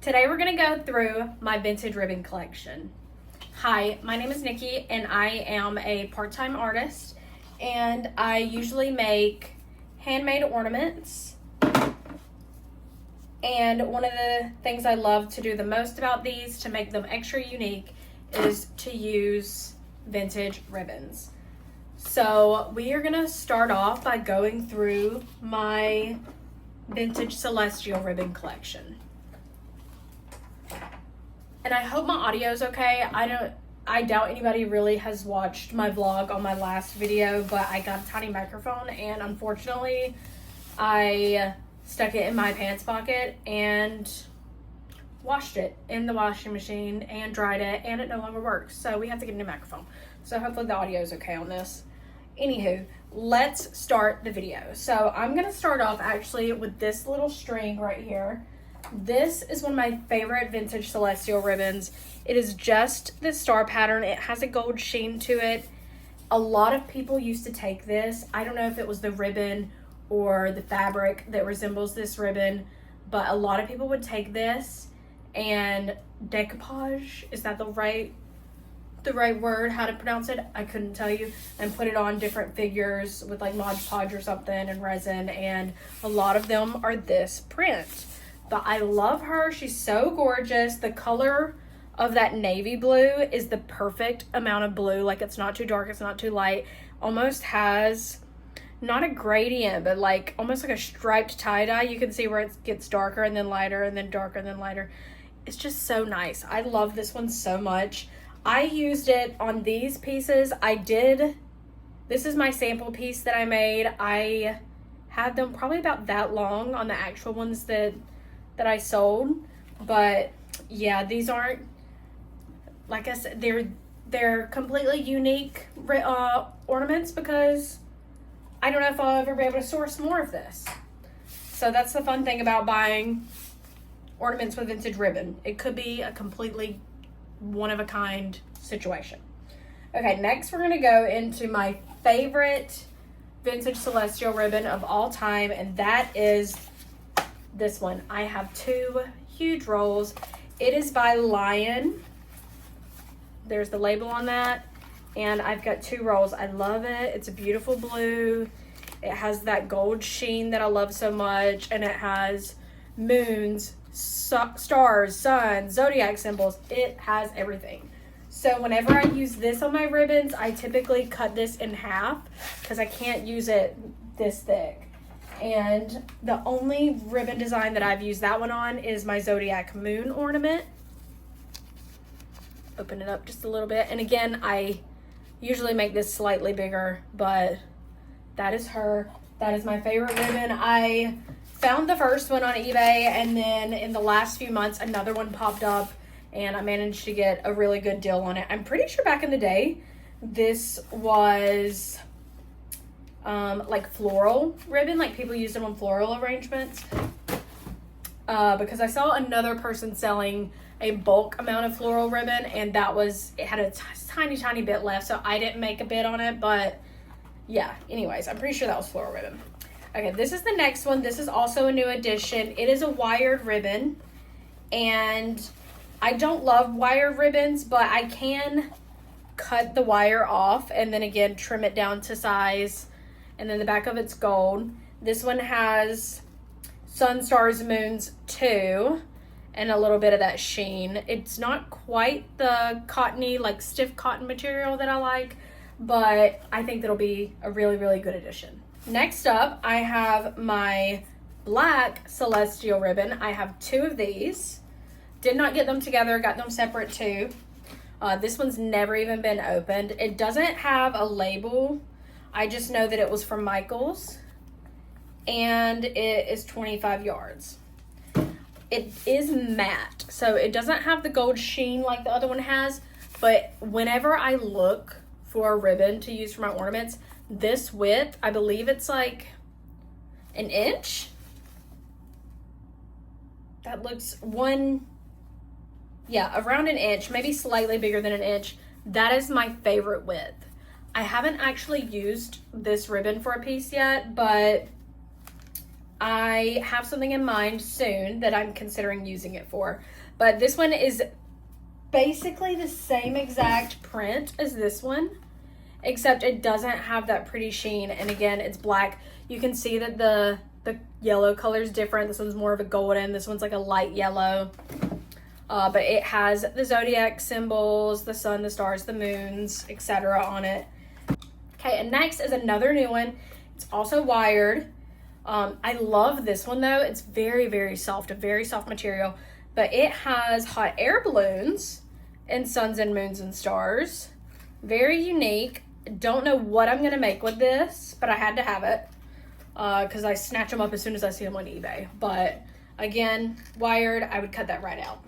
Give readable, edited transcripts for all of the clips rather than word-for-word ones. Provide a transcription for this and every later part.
Today we're going to go through my vintage ribbon collection. Hi, my name is Nikki and I am a part-time artist, and I usually make handmade ornaments. And one of the things I love to do the most about these to make them extra unique is to use vintage ribbons. So we are going to start off by going through my vintage celestial ribbon collection. And I hope my audio is okay. I doubt anybody really has watched my vlog on my last video, but I got a tiny microphone and unfortunately I stuck it in my pants pocket and washed it in the washing machine and dried it, and it no longer works. So we have to get a new microphone. So hopefully the audio is okay on this. Anywho, let's start the video. So I'm gonna start off actually with this little string right here. This is one of my favorite vintage celestial ribbons. It is just the star pattern. It has a gold sheen to it. A lot of people used to take this. I don't know if it was the ribbon or the fabric that resembles this ribbon, but a lot of people would take this and decoupage, is that the right word, how to pronounce it? I couldn't tell you. And put it on different figures with like Mod Podge or something and resin, and a lot of them are this print. But I love her. She's so gorgeous. The color of that navy blue is the perfect amount of blue. Like, it's not too dark, it's not too light. Almost has not a gradient, but like almost like a striped tie-dye. You can see where it gets darker and then lighter and then darker and then lighter. It's just so nice. I love this one so much. I used it on these pieces. This is my sample piece that I made. I had them probably about that long on the actual ones that I sold, but yeah, these aren't, like I said, they're completely unique ornaments, because I don't know if I'll ever be able to source more of this. So that's the fun thing about buying ornaments with vintage ribbon. It could be a completely one-of-a-kind situation. Okay, next we're gonna go into my favorite vintage celestial ribbon of all time, and that is this one. I have two huge rolls. It is by Lion. There's the label on that, and I've got two rolls. I love it. It's a beautiful blue. It has that gold sheen that I love so much, and it has moons, stars, suns, zodiac symbols. It has everything. So whenever I use this on my ribbons, I typically cut this in half because I can't use it this thick. And the only ribbon design that I've used that one on is my zodiac moon ornament. Open it up just a little bit. And again, I usually make this slightly bigger, but that is her. That is my favorite ribbon. I found the first one on eBay, and then in the last few months, another one popped up, and I managed to get a really good deal on it. I'm pretty sure back in the day, this was like floral ribbon, like people used them on floral arrangements, because I saw another person selling a bulk amount of floral ribbon, and it had a tiny bit left, so I didn't make a bid on it. But yeah, anyways, I'm pretty sure that was floral ribbon. Okay, this is the next one. This is also a new addition. It is a wired ribbon, and I don't love wired ribbons, but I can cut the wire off and then again trim it down to size. And then the back of it's gold. This one has sun, stars, moons too, and a little bit of that sheen. It's not quite the cottony, like stiff cotton material that I like, but I think that'll be a really, really good addition. Next up, I have my black celestial ribbon. I have two of these. Did not get them together, got them separate too. This one's never even been opened. It doesn't have a label. I just know that it was from Michael's, and it is 25 yards. It is matte, so it doesn't have the gold sheen like the other one has, but whenever I look for a ribbon to use for my ornaments, this width, I believe it's like an inch. That looks around an inch, maybe slightly bigger than an inch. That is my favorite width. I haven't actually used this ribbon for a piece yet, but I have something in mind soon that I'm considering using it for. But this one is basically the same exact print as this one, except it doesn't have that pretty sheen. And again, it's black. You can see that the yellow color is different. This one's more of a golden. This one's like a light yellow. But it has the zodiac symbols, the sun, the stars, the moons, etc. on it. Okay, and next is another new one. It's also wired. I love this one though. It's very, very soft, a very soft material. But it has hot air balloons and suns and moons and stars. Very unique. Don't know what I'm going to make with this, but I had to have it because I snatch them up as soon as I see them on eBay. But again, wired, I would cut that right out.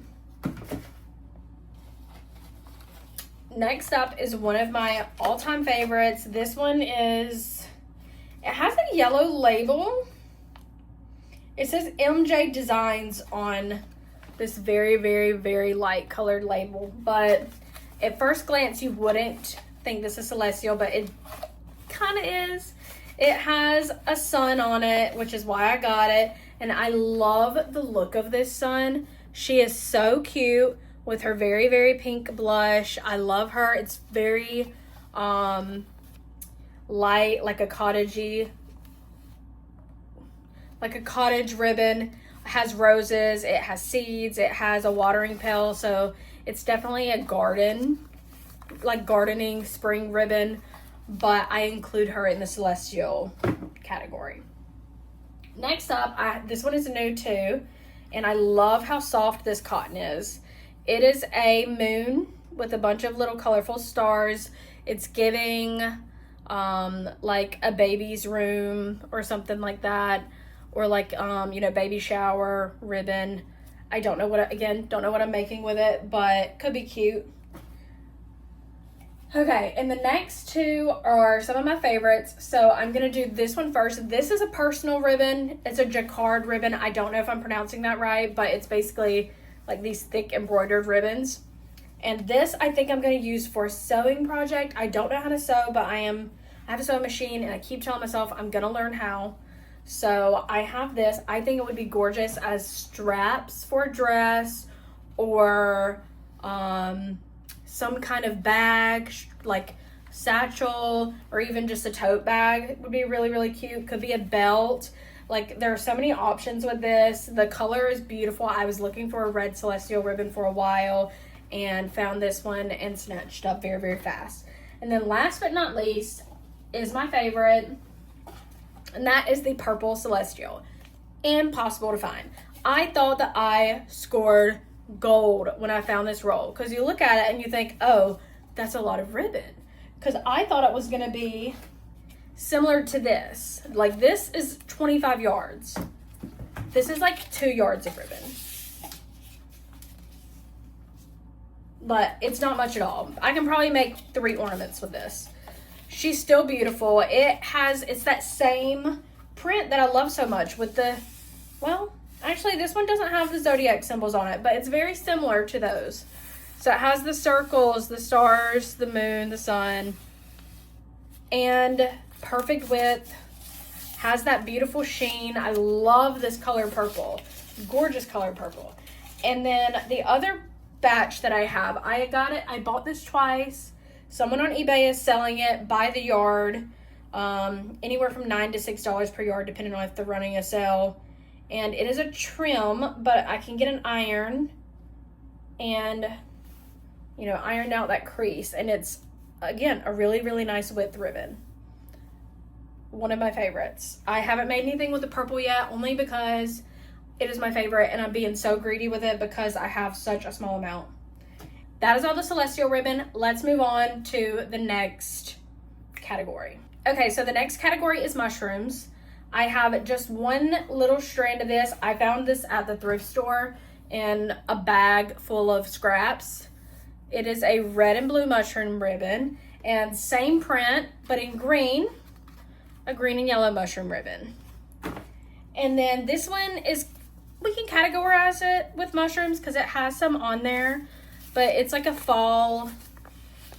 Next up is one of my all-time favorites. This one is, it has a yellow label. It says MJ Designs on this very, very, very light colored label. But at first glance, you wouldn't think this is celestial, but it kind of is. It has a sun on it, which is why I got it. And I love the look of this sun. She is so cute with her very, very pink blush. I love her. It's very light, like a cottagey, like a cottage ribbon. It has roses, it has seeds, it has a watering pail. So it's definitely a garden, like gardening spring ribbon, but I include her in the celestial category. Next up, this one is new too, and I love how soft this cotton is. It is a moon with a bunch of little colorful stars. It's giving like a baby's room or something like that, or like baby shower ribbon. I don't know what I'm making with it, but could be cute. Okay, and the next two are some of my favorites. So I'm gonna do this one first. This is a personal ribbon. It's a jacquard ribbon. I don't know if I'm pronouncing that right, but it's basically like these thick embroidered ribbons. And this I think I'm gonna use for a sewing project. I don't know how to sew, but I have a sewing machine, and I keep telling myself I'm gonna learn how. So I have this. I think it would be gorgeous as straps for a dress, or some kind of bag, like satchel, or even just a tote bag would be really, really cute. Could be a belt. Like, there are so many options with this. The color is beautiful. I was looking for a red celestial ribbon for a while and found this one and snatched up very, very fast. And then last but not least is my favorite, and that is the purple celestial. Impossible to find. I thought that I scored gold when I found this roll, because you look at it and you think, oh, that's a lot of ribbon, because I thought it was going to be similar to this. Like, this is 25 yards. This is like 2 yards of ribbon, but it's not much at all. I can probably make 3 ornaments with this. She's still beautiful. It's that same print that I love so much with the, well, actually, this one doesn't have the zodiac symbols on it, but it's very similar to those. So it has the circles, the stars, the moon, the sun, and perfect width. Has that beautiful sheen. I love this color purple. Gorgeous color purple. And then the other batch that I have, I bought this twice. Someone on eBay is selling it by the yard, anywhere from $9 to $6 per yard, depending on if they're running a sale. And it is a trim, but I can get an iron and, iron out that crease. And it's, again, a really, really nice width ribbon. One of my favorites. I haven't made anything with the purple yet, only because it is my favorite, and I'm being so greedy with it because I have such a small amount. That is all the celestial ribbon. Let's move on to the next category. Okay, so the next category is mushrooms. I have just one little strand of this. I found this at the thrift store in a bag full of scraps. It is a red and blue mushroom ribbon, and same print, but in green, a green and yellow mushroom ribbon. And then this one is, we can categorize it with mushrooms because it has some on there, but it's like a fall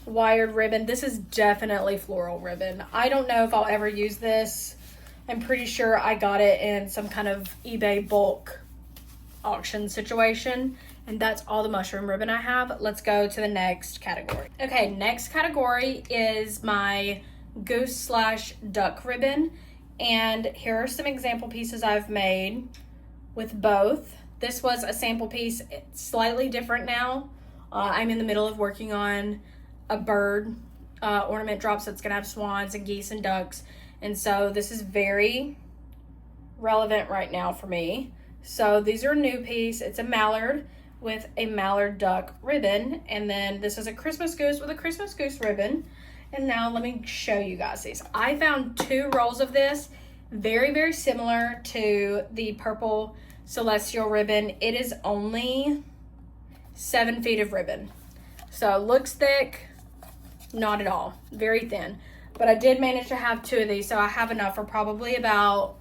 wired ribbon. This is definitely floral ribbon. I don't know if I'll ever use this I'm pretty sure I got it in some kind of eBay bulk auction situation. And that's all the mushroom ribbon I have. Let's go to the next category. Okay, next category is my goose / duck ribbon. And here are some example pieces I've made with both. This was a sample piece. It's slightly different now. I'm in the middle of working on a bird ornament drops that's gonna have swans and geese and ducks. And so this is very relevant right now for me. So these are a new piece. It's a mallard with a mallard duck ribbon. And then this is a Christmas goose with a Christmas goose ribbon. And now let me show you guys these. I found 2 rolls of this, very, very similar to the purple celestial ribbon. It is only 7 feet of ribbon. So it looks thick, not at all, very thin. But I did manage to have 2 of these, so I have enough for probably about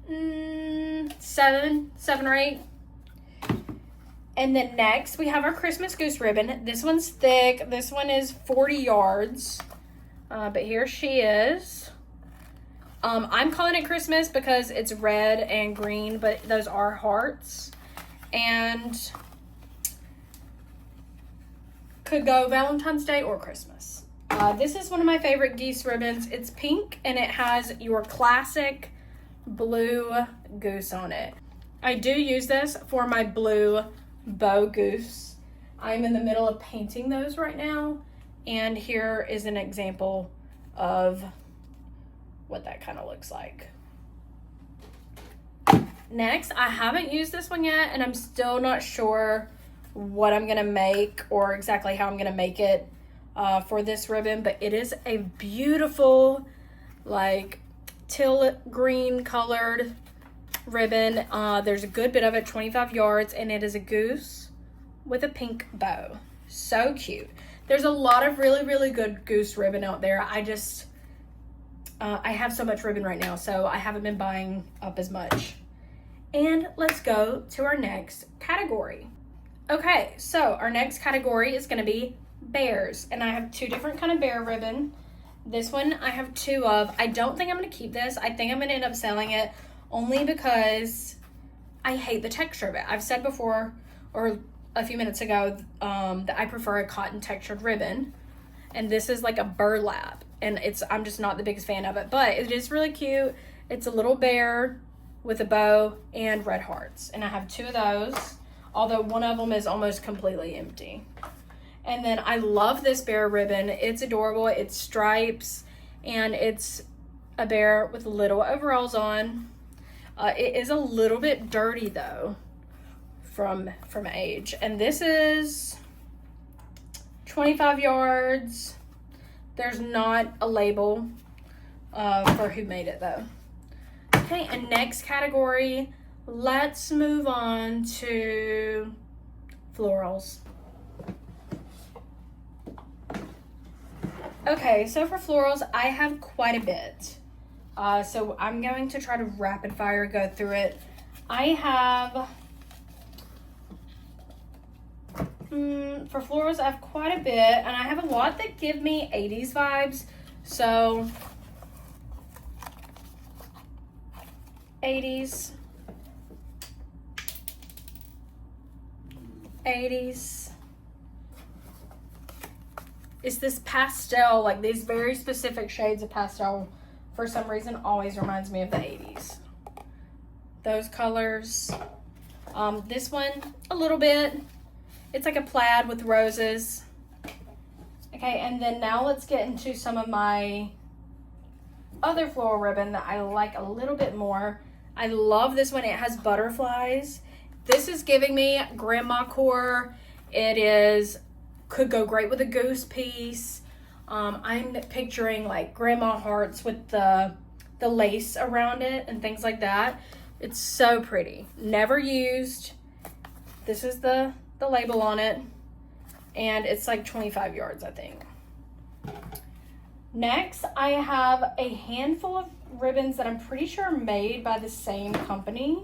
7 or 8. And then next we have our Christmas goose ribbon. This one's thick. This one is 40 yards. But here she is. I'm calling it Christmas because it's red and green, but those are hearts. And could go Valentine's Day or Christmas. This is one of my favorite geese ribbons. It's pink and it has your classic blue goose on it. I do use this for my blue bow goose. I'm in the middle of painting those right now, and here is an example of what that kind of looks like. Next, I haven't used this one yet, and I'm still not sure what I'm gonna make or exactly how I'm gonna make it for this ribbon, but it is a beautiful, like, teal green colored ribbon. There's a good bit of it, 25 yards, and it is a goose with a pink bow. So cute. There's a lot of really, really good goose ribbon out there. I have so much ribbon right now, so I haven't been buying up as much. And let's go to our next category. Okay, so our next category is gonna be bears, and I have 2 different kind of bear ribbon. This one I have 2 of. I don't think I'm gonna keep this. I think I'm gonna end up selling it only because I hate the texture of it. I've said before, or a few minutes ago, that I prefer a cotton textured ribbon, and this is like a burlap, and I'm just not the biggest fan of it, but it is really cute. It's a little bear with a bow and red hearts, and I have 2 of those, although one of them is almost completely empty. And then I love this bear ribbon. It's adorable. It's stripes, and it's a bear with little overalls on. It is a little bit dirty though from age. And this is 25 yards. There's not a label for who made it though. Okay, and next category, let's move on to florals. Okay, so for florals, I have quite a bit. So I'm going to try to rapid fire go through it. I have, for florals, I have quite a bit, and I have a lot that give me 80s vibes. So, 80s. It's this pastel, like these very specific shades of pastel, for some reason, always reminds me of the 80s. Those colors. This one, a little bit. It's like a plaid with roses. Okay, and then now let's get into some of my other floral ribbon that I like a little bit more. I love this one. It has butterflies. This is giving me grandma core. It could go great with a goose piece. I'm picturing like grandma hearts with the lace around it and things like that. It's so pretty. Never used. This is the label on it, and it's like 25 yards, I think. Next, I have a handful of ribbons that I'm pretty sure are made by the same company.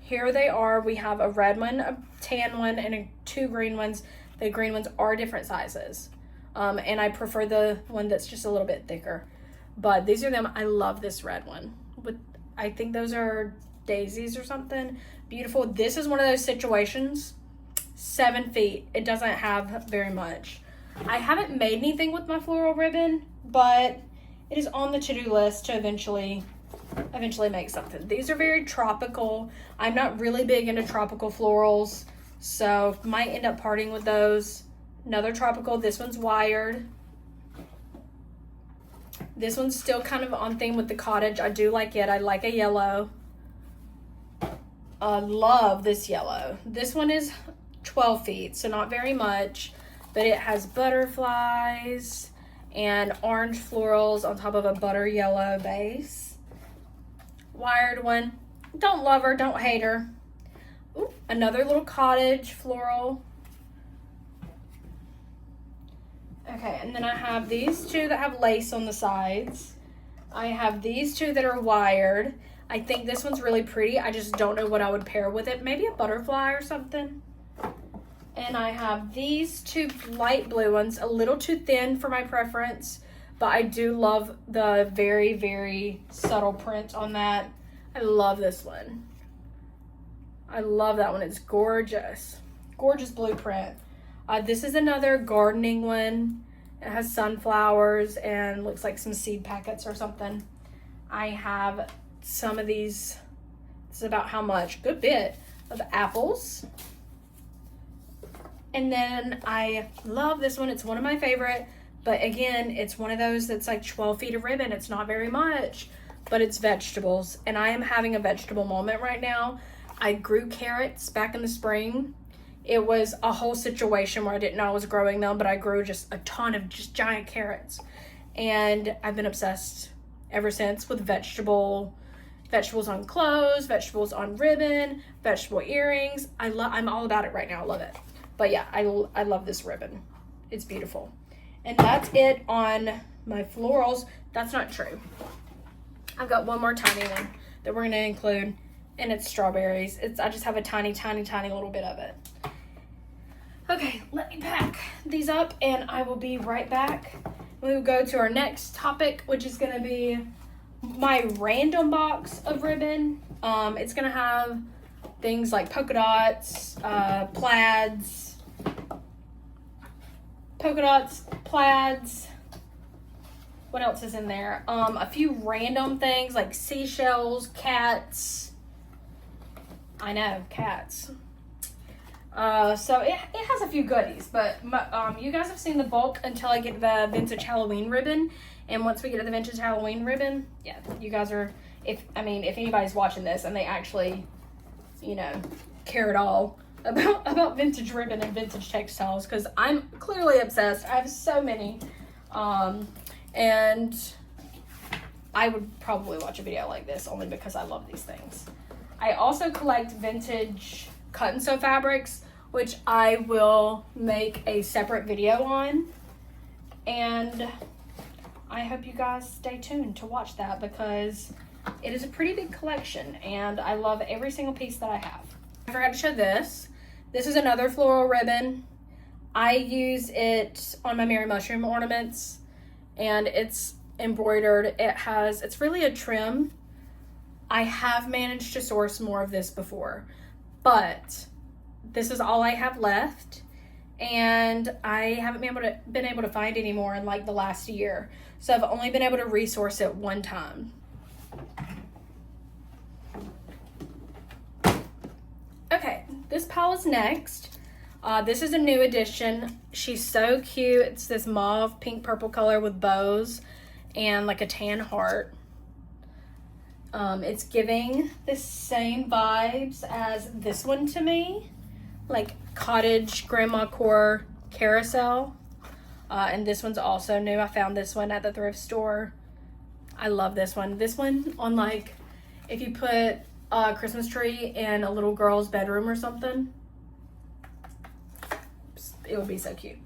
Here they are. We have a red one, a tan one, and 2 green ones. The green ones are different sizes. And I prefer the one that's just a little bit thicker. But these are them. I love this red one. with, I think those are daisies or something. Beautiful. This is one of those situations. 7 feet. It doesn't have very much. I haven't made anything with my floral ribbon, but it is on the to-do list to eventually make something. These are very tropical. I'm not really big into tropical florals, so might end up parting with those. Another tropical. This one's wired. This one's still kind of on theme with the cottage. I do like it. I like a yellow. I love this yellow. This one is 12 feet, so not very much, but it has butterflies and orange florals on top of a butter yellow base. Wired one. Don't love her, don't hate her. Ooh, another little cottage floral. Okay, and then I have these two that have lace on the sides. I have these two that are wired. I think this one's really pretty. I just don't know what I would pair with it. Maybe a butterfly or something. And I have these two light blue ones, a little too thin for my preference, but I do love the very, very subtle print on that. I love this one. I love that one. It's gorgeous. Gorgeous blueprint. This is another gardening one. It has sunflowers and looks like some seed packets or something. I have some of these. This is about how much? Good bit of apples. And then I love this one. It's one of my favorite. But again, it's one of those that's like 12 feet of ribbon. It's not very much, but it's vegetables. And I am having a vegetable moment right now. I grew carrots back in the spring. It was a whole situation where I didn't know I was growing them, but I grew just a ton of just giant carrots. And I've been obsessed ever since with vegetables on clothes, vegetables on ribbon, vegetable earrings. I'm all about it right now. I love it. But yeah, I love this ribbon. It's beautiful. And that's it on my florals. That's not true. I've got one more tiny one that we're going to include, and it's strawberries. I just have a tiny, tiny, tiny little bit of it. Okay, let me pack these up, and I will be right back. We will go to our next topic, which is going to be my random box of ribbon. It's going to have things like polka dots, plaids, what else is in there? A few random things like seashells, cats. I know, cats. So it has a few goodies, but you guys have seen the bulk until I get the vintage Halloween ribbon. And once we get to the vintage Halloween ribbon, yeah, you guys are, if anybody's watching this and they actually, care at all about vintage ribbon and vintage textiles, because I'm clearly obsessed. I have so many, and I would probably watch a video like this only because I love these things. I also collect vintage cut and sew fabrics, which I will make a separate video on, and I hope you guys stay tuned to watch that because it is a pretty big collection and I love every single piece that I have. I forgot to show this. This is another floral ribbon. I use it on my Mary Mushroom ornaments, and it's embroidered. It's really a trim. I have managed to source more of this before, but this is all I have left, and I haven't been able to find any more in like the last year. So I've only been able to resource it one time. Okay, this pile is next. This is a new addition. She's so cute. It's this mauve pink purple color with bows and like a tan heart. It's giving the same vibes as this one to me, like cottage grandma core carousel. And this one's also new. I found this one at the thrift store. I love this one. This one on, like, if you put a Christmas tree in a little girl's bedroom or something, it would be so cute.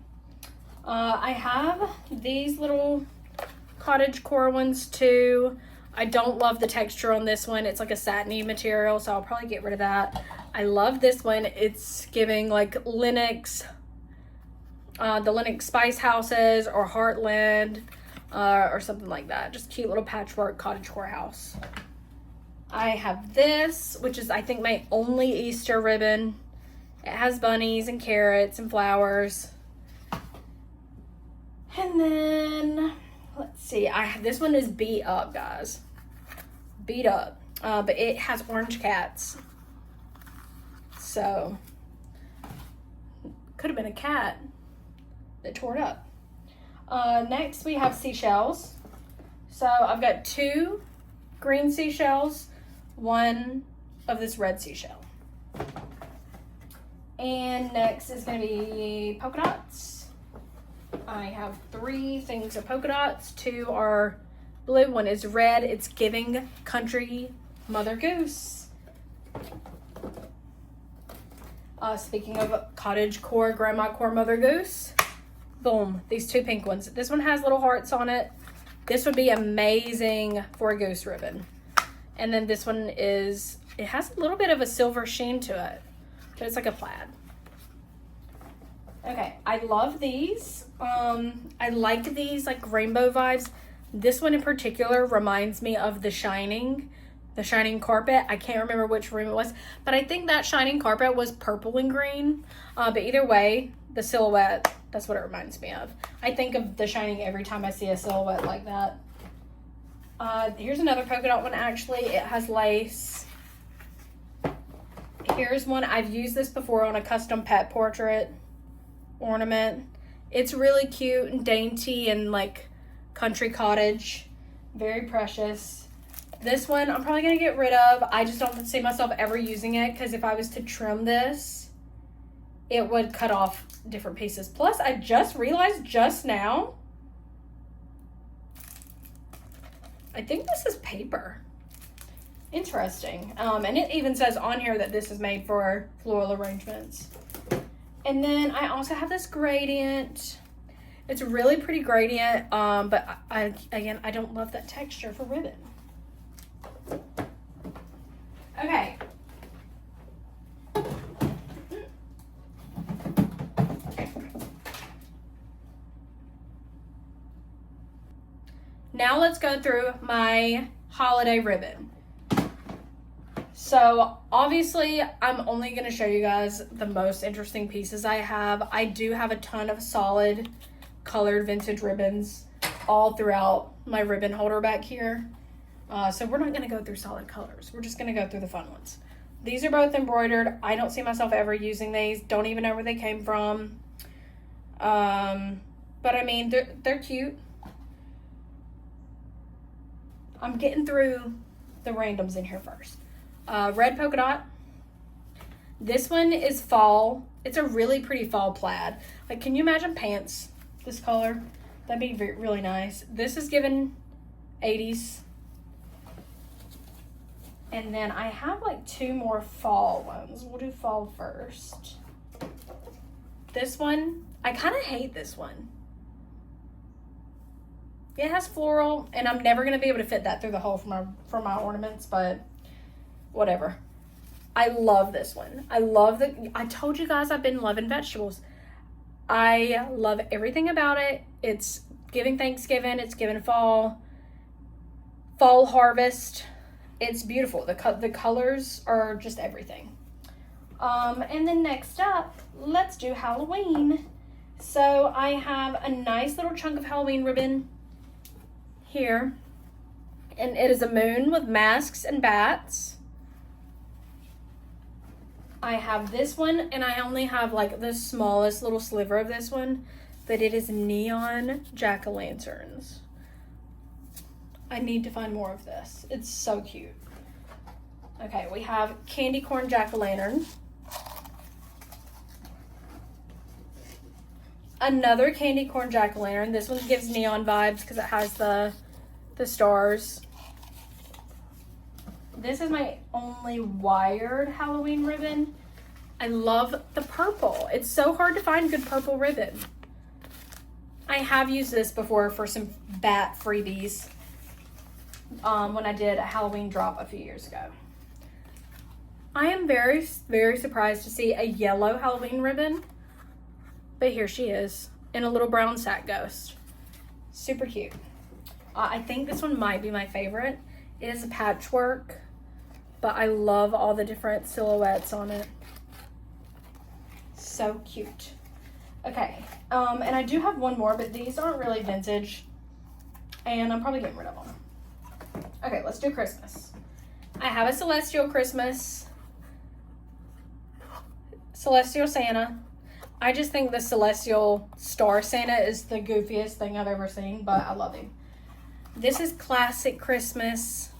I have these little cottage core ones too. I don't love the texture on this one. It's like a satiny material, so I'll probably get rid of that. I love this one. It's giving like Lennox, the Lennox Spice Houses or Heartland, or something like that. Just cute little patchwork cottage core house. I have this, which is I think my only Easter ribbon. It has bunnies and carrots and flowers. And then, let's see, this one is beat up, guys. Beat up. But it has orange cats. So, could have been a cat that tore it up. Next, we have seashells. So, I've got 2 green seashells, 1 of this red seashell. And next is going to be polka dots. I have 3 things of polka dots. 2 are blue, 1 is red. It's giving country Mother Goose. Speaking of cottage core, grandma core Mother Goose, boom, these 2 pink ones. This one has little hearts on it. This would be amazing for a goose ribbon. And then this one it has a little bit of a silver sheen to it. But it's like a plaid. Okay, I love these. I like these like rainbow vibes. This one in particular reminds me of The Shining carpet. I can't remember which room it was, but I think that Shining carpet was purple and green. But either way, the silhouette, that's what it reminds me of. I think of The Shining every time I see a silhouette like that. Here's another polka dot one, actually. It has lace. Here's one. I've used this before on a custom pet portrait ornament. It's really cute and dainty and like country cottage. Very precious. This one I'm probably going to get rid of. I just don't see myself ever using it because if I was to trim this, it would cut off different pieces. Plus, I just realized just now, I think this is paper. Interesting. And it even says on here that this is made for floral arrangements. And then I also have this gradient. It's a really pretty gradient, but I don't love that texture for ribbon. Okay. Now let's go through my holiday ribbon. So obviously I'm only going to show you guys the most interesting pieces I have. I do have a ton of solid colored vintage ribbons all throughout my ribbon holder back here. So we're not going to go through solid colors. We're just going to go through the fun ones. These are both embroidered. I don't see myself ever using these. Don't even know where they came from. But I mean, they're cute. I'm getting through the randoms in here first. Red polka dot. This one is fall. It's a really pretty fall plaid. Like, can you imagine pants this color? That'd be really nice. This is given 80s. And then I have like 2 more fall ones. We'll do fall first. This one, I kind of hate this one. It has floral, and I'm never going to be able to fit that through the hole for my ornaments, but whatever. I love this one. I told you guys I've been loving vegetables. I love everything about it. It's giving Thanksgiving. It's giving fall harvest. It's beautiful. The colors are just everything. And then next up, let's do Halloween. So I have a nice little chunk of Halloween ribbon here. And it is a moon with masks and bats. I have this one, and I only have like the smallest little sliver of this one, but it is neon jack-o'-lanterns. I need to find more of this. It's so cute. Okay, we have candy corn jack-o'-lantern. Another candy corn jack-o'-lantern. This one gives neon vibes because it has the stars. This is my only wired Halloween ribbon. I love the purple. It's so hard to find good purple ribbon. I have used this before for some bat freebies when I did a Halloween drop a few years ago. I am very, very surprised to see a yellow Halloween ribbon, but here she is in a little brown sack ghost. Super cute. I think this one might be my favorite. It is a patchwork but I love all the different silhouettes on it. So cute. Okay, and I do have one more, but these aren't really vintage, and I'm probably getting rid of them. Okay, let's do Christmas. I have a Celestial Christmas, Celestial Santa. I just think the Celestial Star Santa is the goofiest thing I've ever seen, but I love him. This is classic Christmas.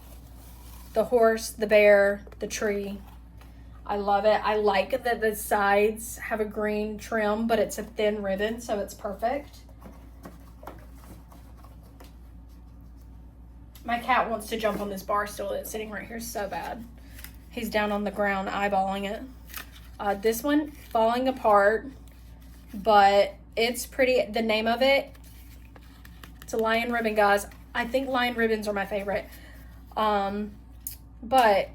The horse, the bear, the tree. I love it. I like that the sides have a green trim, but it's a thin ribbon, so it's perfect. My cat wants to jump on this bar stool that's sitting right here so bad. He's down on the ground eyeballing it. This one, Falling Apart, but it's pretty. The name of it, it's a lion ribbon, guys. I think lion ribbons are my favorite. But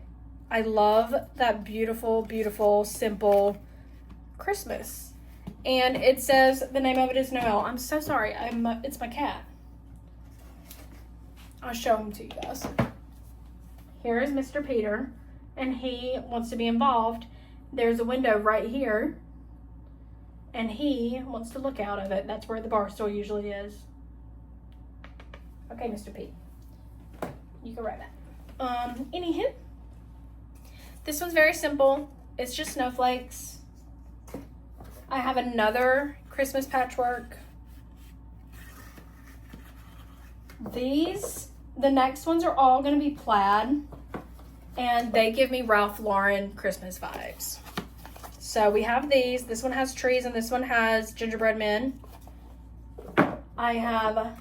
I love that beautiful, beautiful, simple Christmas. And it says the name of it is Noel. I'm so sorry. It's my cat. I'll show him to you guys. Here is Mr. Peter, and he wants to be involved. There's a window right here, and he wants to look out of it. That's where the bar stool usually is. Okay, Mr. Pete. You can write that. Anywho, this one's very simple. It's just snowflakes. I have another Christmas patchwork. The next ones are all going to be plaid, and they give me Ralph Lauren Christmas vibes. So we have these. This one has trees, and this one has gingerbread men. I have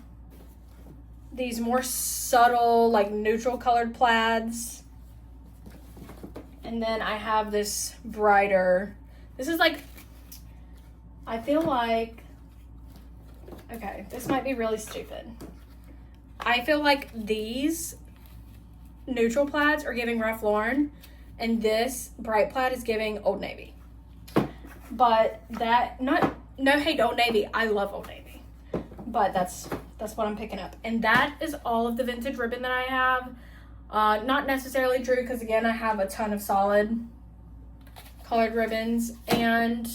these more subtle, like neutral colored plaids. And then I have this brighter. This is like, I feel like, okay, this might be really stupid. I feel like these neutral plaids are giving Ralph Lauren, and this bright plaid is giving Old Navy. But that, no hate to Old Navy. I love Old Navy. But that's what I'm picking up. And that is all of the vintage ribbon that I have. Not necessarily true, because again, I have a ton of solid colored ribbons, and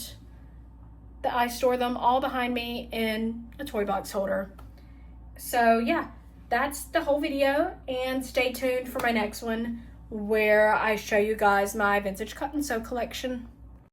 I store them all behind me in a toy box holder. So yeah, that's the whole video, and stay tuned for my next one where I show you guys my vintage cut and sew collection.